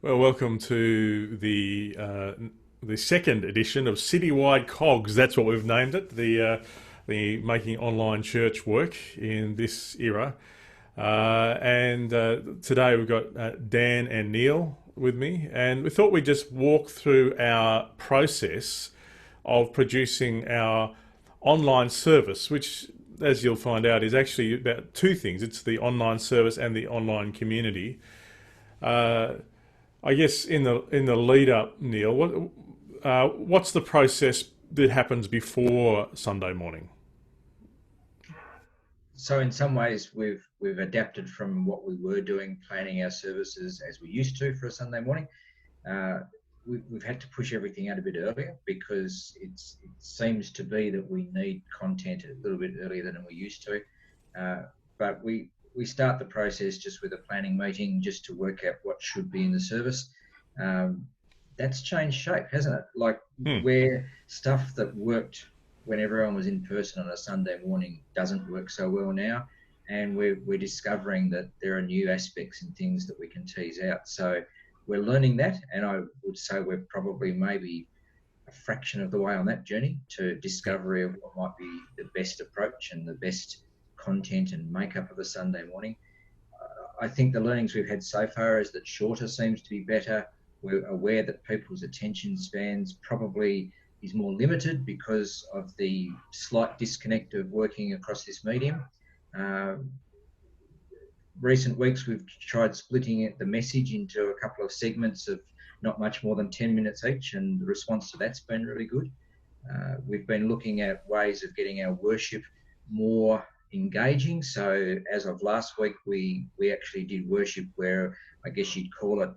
Well, welcome to the second edition of Citywide Cogs. That's what we've named it. The making online church work in this era. And today we've got Dan and Neil with me, and we thought we'd just walk through our process of producing our online service, which, as you'll find out, is actually about two things. It's the online service and the online community. Uh, I guess in the lead up, Neil, what's the process that happens before Sunday morning? So in some ways, we've adapted from what we were doing, planning our services as we used to for a Sunday morning. Uh, we've had to push everything out a bit earlier because it seems to be that we need content a little bit earlier than we used to. Uh, but we start the process just with a planning meeting just to work out what should be in the service. Um, that's changed shape, hasn't it? Like Hmm. where stuff that worked when everyone was in person on a Sunday morning doesn't work so well now. And we're discovering that there are new aspects and things that we can tease out. So we're learning that. And I would say we're probably maybe a fraction of the way on that journey to Yep. discovery of what might be the best approach and the best content and makeup of a Sunday morning. I think the learnings we've had so far is that shorter seems to be better. We're aware that people's attention spans probably is more limited because of the slight disconnect of working across this medium. Um, Recent weeks, we've tried splitting the message into a couple of segments of not much more than 10 minutes each, and the response to that's been really good. We've been looking at ways of getting our worship more engaging. So as of last week, we actually did worship where I guess you'd call it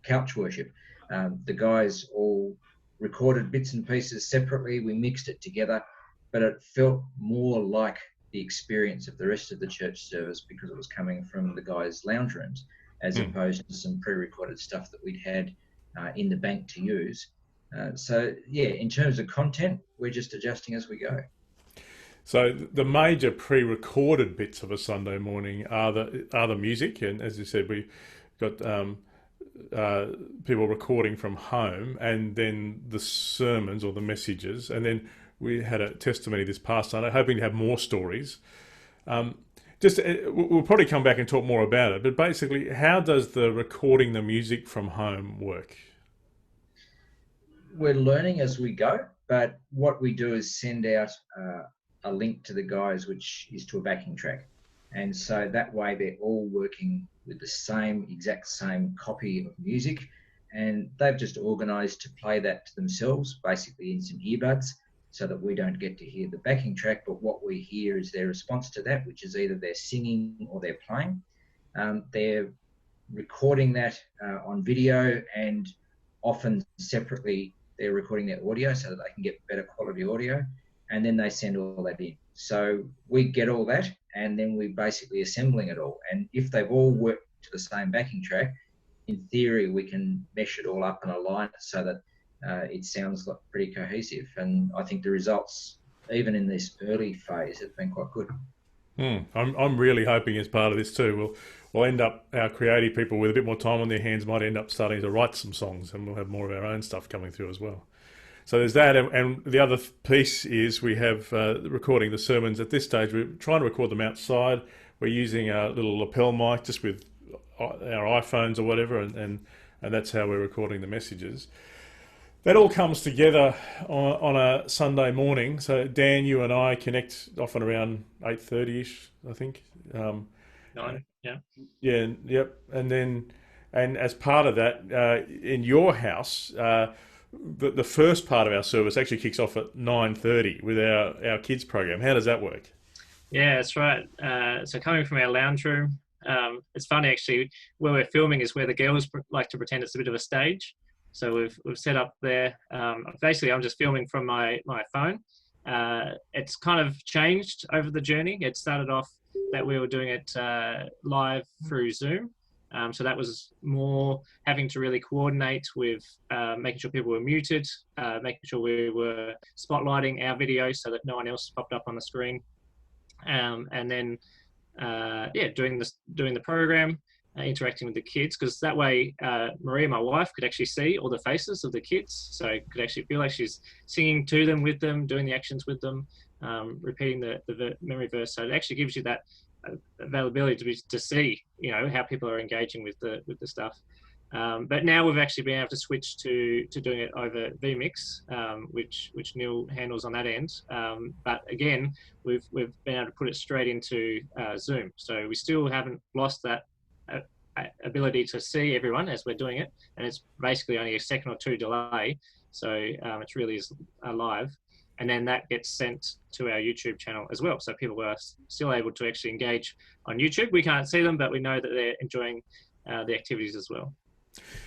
couch worship. The guys all recorded bits and pieces separately. We mixed it together, but it felt more like the experience of the rest of the church service because it was coming from the guys' lounge rooms as Hmm. opposed to some pre-recorded stuff that we'd had in the bank to use. So yeah, in terms of content, we're just adjusting as we go. So the major pre-recorded bits of a Sunday morning are the music, and as you said, we got uh, people recording from home, and then the sermons or the messages, and then we had a testimony this past Sunday, hoping to have more stories. Um, just we'll probably come back and talk more about it, but basically, how does the recording the music from home work? We're learning as we go, but what we do is send out a link to the guys, which is to a backing track. And so that way they're all working with the same, exact same copy of music. And they've just organized to play that to themselves, basically in some earbuds, so that we don't get to hear the backing track. But what we hear is their response to that, which is either they're singing or they're playing. They're recording that on video and often separately they're recording their audio so that they can get better quality audio, and then they send all that in. So we get all that, and then we're basically assembling it all. And if they've all worked to the same backing track, in theory, we can mesh it all up and align it so that it sounds like pretty cohesive. And I think the results, even in this early phase, have been quite good. I'm really hoping as part of this too, we'll end up our creative people with a bit more time on their hands might end up starting to write some songs, and we'll have more of our own stuff coming through as well. So there's that, and the other piece is we have recording the sermons. At this stage, we're trying to record them outside. We're using a little lapel mic just with our iPhones or whatever, and that's how we're recording the messages. That all comes together on a Sunday morning. So Dan, you and I connect often around 8:30 ish, I think. Um, Nine. Yeah. yeah, yep. And as part of that, in your house, the first part of our service actually kicks off at 9:30 with our kids program. How does that work? Yeah, that's right. So coming from our lounge room, it's funny actually. Where we're filming is where the girls like to pretend it's a bit of a stage. So we've set up there. Basically, I'm just filming from my phone. It's kind of changed over the journey. It started off that we were doing it live through Zoom. So that was more having to really coordinate with making sure people were muted, making sure we were spotlighting our video so that no one else popped up on the screen, and then yeah, doing the program. interacting with the kids, because that way Maria, my wife, could actually see all the faces of the kids, so could actually feel like she's singing to them, with them, doing the actions with them, repeating the memory verse. So it actually gives you that availability to see, how people are engaging with the stuff. But now we've actually been able to switch to doing it over vMix, which Neil handles on that end. But again, we've been able to put it straight into Zoom. So we still haven't lost that ability to see everyone as we're doing it, and it's basically only a second or two delay. So it really is live. And then that gets sent to our YouTube channel as well. So people are still able to actually engage on YouTube. We can't see them, but we know that they're enjoying the activities as well.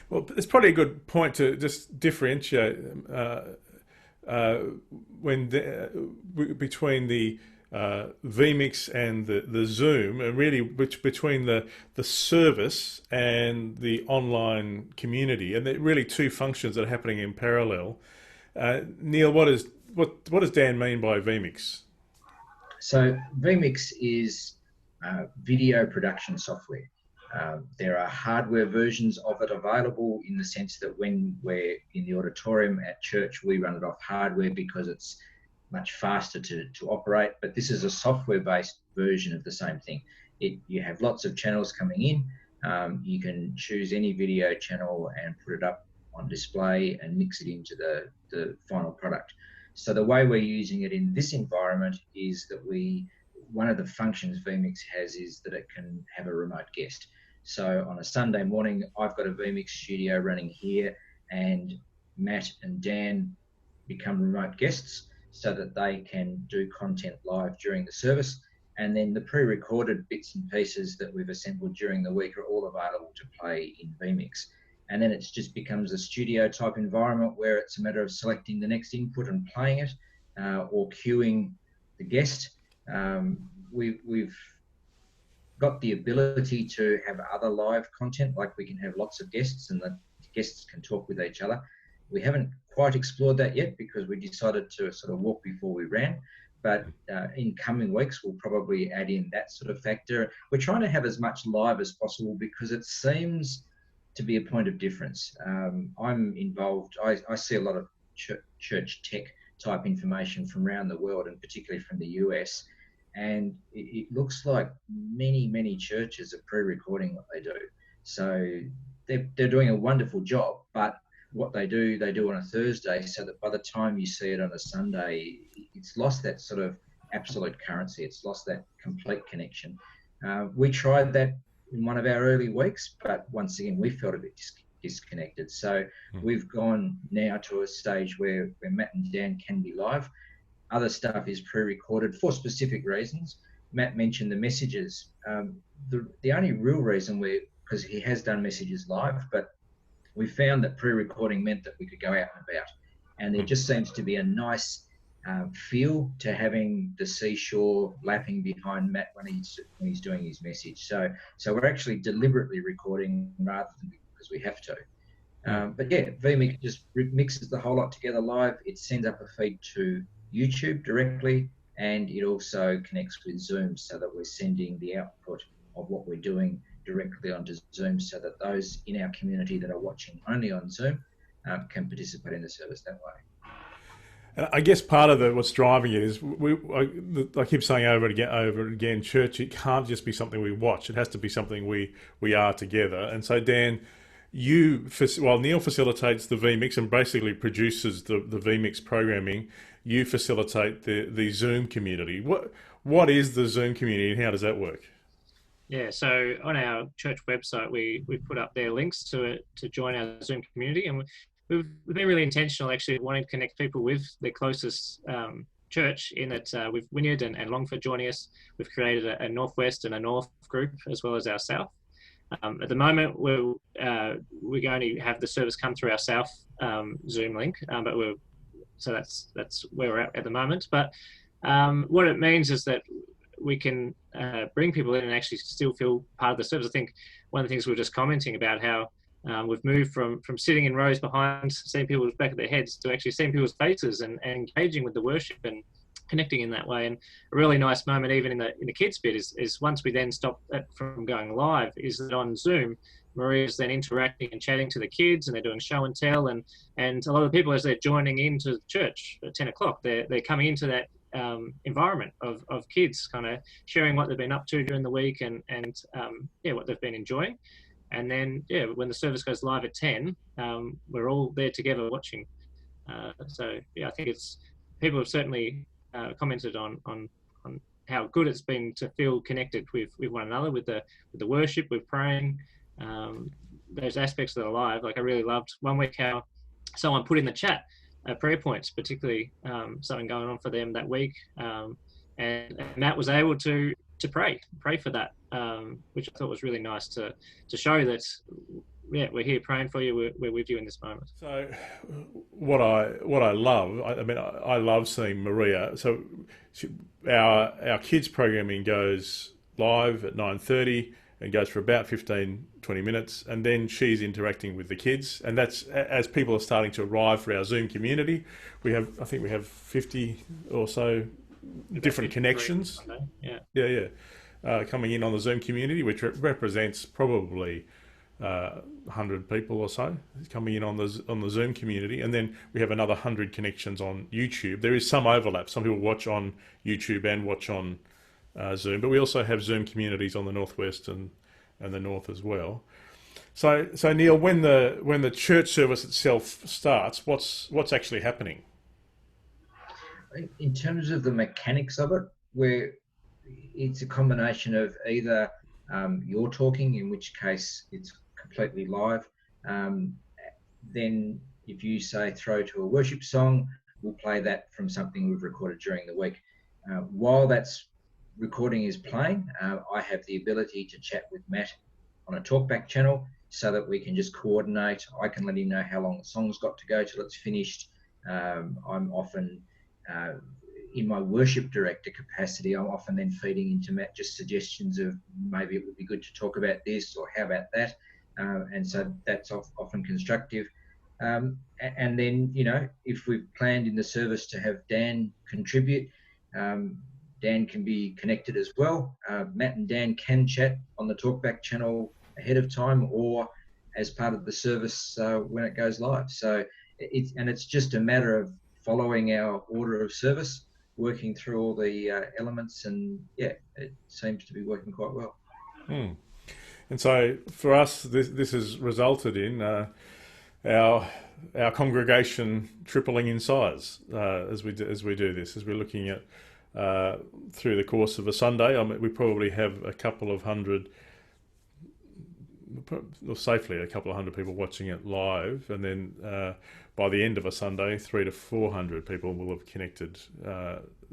Well, it's probably a good point to just differentiate between the vMix and the Zoom, and really between the service and the online community, and they're really two functions that are happening in parallel. Neil, what does Dan mean by vMix? So vMix is video production software. There are hardware versions of it available, in the sense that when we're in the auditorium at church, we run it off hardware because it's much faster to operate. But this is a software-based version of the same thing. You have lots of channels coming in. You can choose any video channel and put it up on display and mix it into the final product. So the way we're using it in this environment is that one of the functions vMix has is that it can have a remote guest. So on a Sunday morning, I've got a vMix studio running here, and Matt and Dan become remote guests so that they can do content live during the service. And then the pre-recorded bits and pieces that we've assembled during the week are all available to play in vMix. And then it just becomes a studio type environment where it's a matter of selecting the next input and playing it, or queuing the guest. We've got the ability to have other live content, like we can have lots of guests and the guests can talk with each other. We haven't quite explored that yet because we decided to sort of walk before we ran. But in coming weeks, we'll probably add in that sort of factor. We're trying to have as much live as possible because it seems to be a point of difference. I'm involved. I see a lot of church tech type information from around the world, and particularly from the US. And it looks like many churches are pre-recording what they do. So they're doing a wonderful job, but what they do on a Thursday, so that by the time you see it on a Sunday, it's lost that sort of absolute currency. It's lost that complete connection. We tried that in one of our early weeks, but once again, we felt a bit disconnected. So we've gone now to a stage where Matt and Dan can be live. Other stuff is pre-recorded for specific reasons. Matt mentioned the messages. The only real reason because he has done messages live, but we found that pre-recording meant that we could go out and about. And there just seems to be a nice feel to having the seashore lapping behind Matt when he's doing his message. So we're actually deliberately recording rather than because we have to. But yeah, vMix just mixes the whole lot together live. It sends up a feed to YouTube directly, and it also connects with Zoom so that we're sending the output of what we're doing directly onto Zoom, so that those in our community that are watching only on Zoom can participate in the service that way. And I guess part of what's driving it is I keep saying over and again, church, it can't just be something we watch. It has to be something we are together. And so Dan, while Neil facilitates the vMix and basically produces the vMix programming, you facilitate the Zoom community. What is the Zoom community and how does that work? Yeah, so on our church website, we put up there links to join our Zoom community, and we've been really intentional, actually, wanting to connect people with their closest church, in that with Wynyard and Longford joining us, we've created a Northwest and a North group, as well as our South. At the moment, we're going to have the service come through our South Zoom link, so that's where we're at the moment. But what it means is that we can bring people in and actually still feel part of the service. I think one of the things we were just commenting about, how we've moved from sitting in rows behind, seeing people's back of their heads, to actually seeing people's faces and engaging with the worship. And connecting in that way. And a really nice moment, even in the kids bit, is once we then stop that from going live, is that on Zoom, Maria's then interacting and chatting to the kids, and they're doing show and tell, and a lot of the people, as they're joining into church at 10 o'clock, they're coming into that environment of kids kind of sharing what they've been up to during the week, and what they've been enjoying. And then when the service goes live at 10, we're all there together watching. So I think it's, people have certainly commented on how good it's been to feel connected with one another, with the worship, with praying, those aspects that are live. Like, I really loved one week how someone put in the chat prayer points, particularly something going on for them that week, and Matt was able to pray for that, which I thought was really nice to show that we're here praying for you, we're with you in this moment. So what I love, I mean, I love seeing Maria. So our kids programming goes live at 9:30 and goes for about 15-20 minutes, and then she's interacting with the kids, and that's as people are starting to arrive for our Zoom community. I think we have 50 or so different connections. Coming in on the Zoom community, which represents probably 100 people or so coming in on the Zoom community, and then we have another 100 connections on YouTube. There is some overlap. Some people watch on YouTube and watch on Zoom, but we also have Zoom communities on the Northwest and the North as well. So Neil, when the church service itself starts, what's actually happening? In terms of the mechanics of it, it's a combination of either you're talking, in which case it's completely live. Then if you say throw to a worship song, we'll play that from something we've recorded during the week. While that's recording is playing, I have the ability to chat with Matt on a talkback channel so that we can just coordinate. I can let him know how long the song's got to go till it's finished. I'm often in my worship director capacity, I'm often then feeding into Matt just suggestions of maybe it would be good to talk about this, or how about that, and so that's often constructive. And then, if we've planned in the service to have Dan contribute, Dan can be connected as well. Matt and Dan can chat on the talkback channel ahead of time or as part of the service when it goes live. So it's just a matter of following our order of service, working through all the elements, and it seems to be working quite well. And so for us, this has resulted in our congregation tripling in size as we do this. As we're looking at through the course of a Sunday, we probably have a couple of hundred, or safely a couple of hundred people watching it live, and then by the end of a Sunday, 300 to 400 people will have connected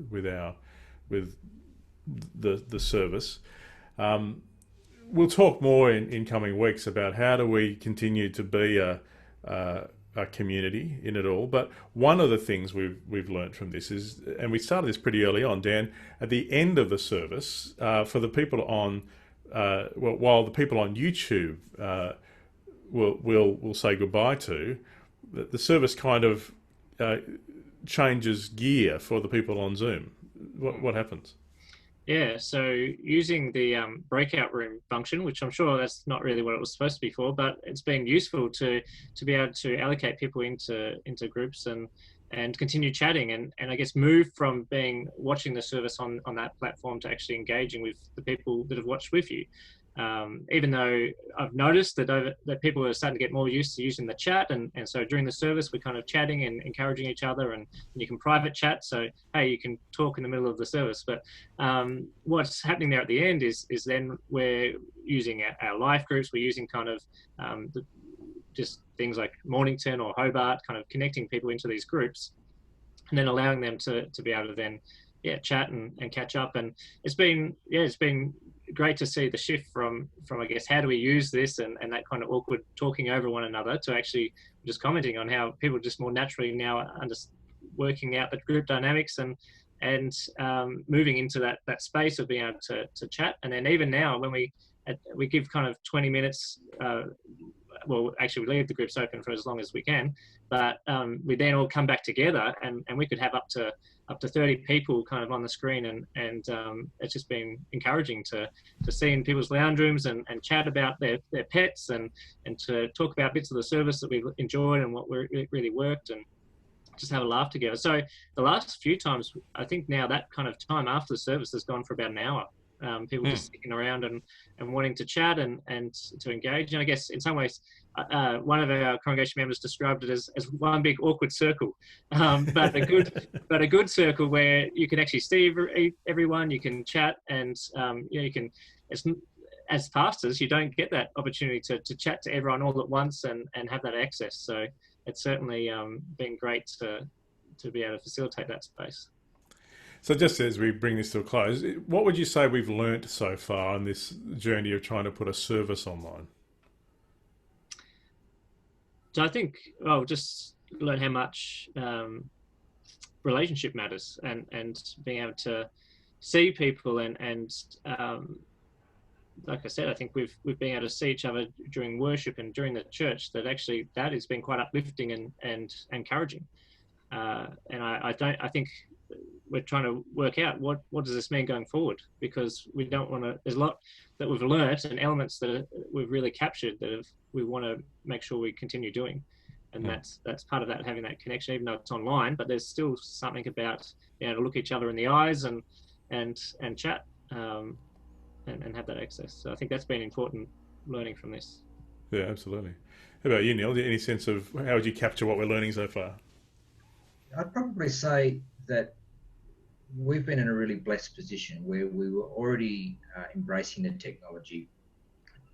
with the service. We'll talk more in coming weeks about how do we continue to be a community in it all. But one of the things we've learned from this is, and we started this pretty early on, Dan, at the end of the service, for the people on, while the people on YouTube will say goodbye to, the service kind of changes gear for the people on Zoom. What happens? Yeah, so using the breakout room function, which I'm sure that's not really what it was supposed to be for, but it's been useful to be able to allocate people into groups and continue chatting, and I guess move from watching the service on that platform to actually engaging with the people that have watched with you. Even though I've noticed that people are starting to get more used to using the chat, and so during the service we're kind of chatting and encouraging each other, and you can private chat, so hey, you can talk in the middle of the service. But what's happening there at the end is then we're using our life groups, we're using kind of just things like Mornington or Hobart, kind of connecting people into these groups, and then allowing them to be able to then chat and catch up. And it's been great to see the shift from I guess, how do we use this, and that kind of awkward talking over one another, to actually just commenting on how people just more naturally now working out the group dynamics and moving into that space of being able to chat. And then even now, when we give kind of 20 minutes, well, actually we leave the groups open for as long as we can, but we then all come back together, and we could have up to up to 30 people kind of on the screen, and it's just been encouraging to see in people's lounge rooms and chat about their pets and to talk about bits of the service that we've enjoyed and what really worked, and just have a laugh together. So the last few times, I think now that kind of time after the service has gone for about an hour. People just sticking around and wanting to chat and to engage. And I guess in some ways, one of our congregation members described it as one big awkward circle, but a good circle where you can actually see everyone, you can chat, and you can. As pastors, you don't get that opportunity to chat to everyone all at once and have that access. So it's certainly been great to be able to facilitate that space. So just as we bring this to a close, what would you say we've learnt so far on this journey of trying to put a service online? So I think, just learn how much relationship matters, and being able to see people and like I said, I think we've been able to see each other during worship and during the church. That actually that has been quite uplifting and encouraging. And I think we're trying to work out what does this mean going forward, because we don't want to. There's a lot that we've learnt and elements that we've really captured that we want to make sure we continue doing, and that's part of that, having that connection, even though it's online. But there's still something about being able to look each other in the eyes and chat and have that access. So I think that's been important learning from this. Yeah, absolutely. How about you, Neil? Any sense of how would you capture what we're learning so far? I'd probably say that we've been in a really blessed position where we were already embracing the technology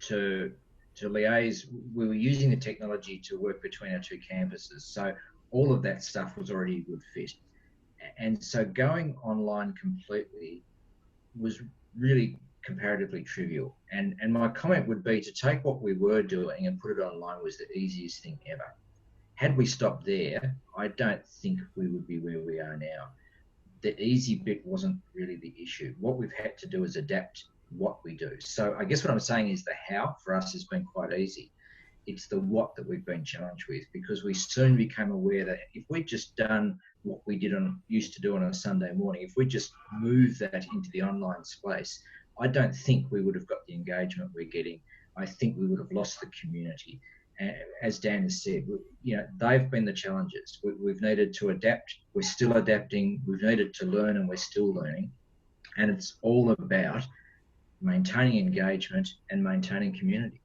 to liaise. We were using the technology to work between our two campuses. So all of that stuff was already a good fit. And so going online completely was really comparatively trivial. And my comment would be to take what we were doing and put it online was the easiest thing ever. Had we stopped there, I don't think we would be where we are now. The easy bit wasn't really the issue. What we've had to do is adapt what we do. So I guess what I'm saying is the how for us has been quite easy. It's the what that we've been challenged with, because we soon became aware that if we'd just done what we used to do on a Sunday morning, if we just moved that into the online space, I don't think we would have got the engagement we're getting. I think we would have lost the community. As Dan has said, they've been the challenges. We've needed to adapt. We're still adapting. We've needed to learn, and we're still learning. And it's all about maintaining engagement and maintaining community.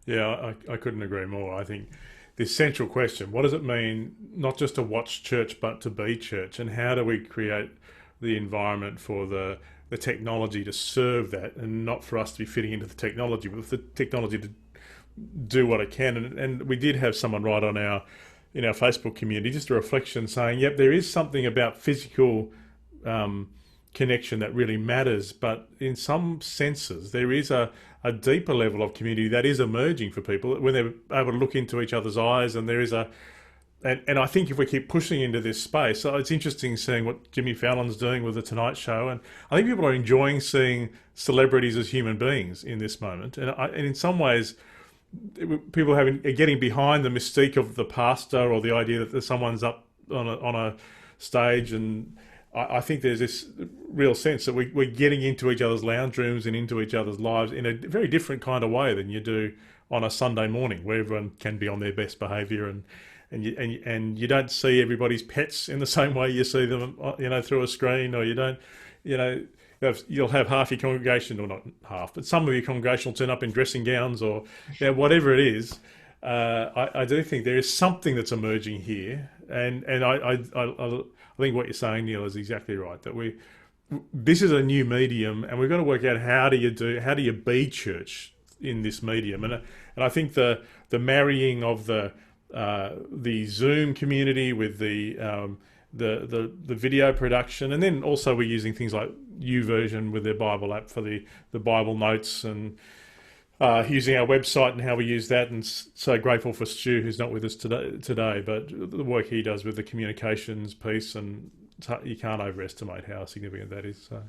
Yeah, I couldn't agree more. I think the essential question, what does it mean not just to watch church, but to be church? And how do we create the environment for the technology to serve that, and not for us to be fitting into the technology, but for the technology to do what it can. And we did have someone write in our Facebook community just a reflection saying, yep, there is something about physical connection that really matters, but in some senses there is a deeper level of community that is emerging for people when they're able to look into each other's eyes, and there is and I think if we keep pushing into this space, so it's interesting seeing what Jimmy Fallon's doing with The Tonight Show, and I think people are enjoying seeing celebrities as human beings in this moment, and in some ways people are getting behind the mystique of the pastor or the idea that someone's up on a stage, and I think there's this real sense that we're getting into each other's lounge rooms and into each other's lives in a very different kind of way than you do on a Sunday morning, where everyone can be on their best behaviour and you don't see everybody's pets in the same way you see them, through a screen, or you don't, you'll have half your congregation, or not half, but some of your congregation will turn up in dressing gowns or whatever it is. I do think there is something that's emerging here, and I think what you're saying, Neil, is exactly right. That this is a new medium, and we've got to work out how do you be church in this medium, and I think the marrying of the Zoom community with the video production, and then also we're using things like YouVersion with their Bible app for the Bible notes, and using our website and how we use that, and so grateful for Stu, who's not with us today, but the work he does with the communications piece, and you can't overestimate how significant that is. So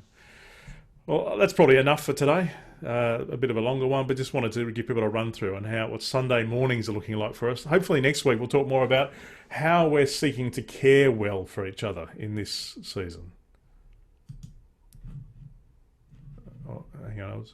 Well, that's probably enough for today. A bit of a longer one, but just wanted to give people a run through on what Sunday mornings are looking like for us. Hopefully next week we'll talk more about how we're seeking to care well for each other in this season. Oh, hang on,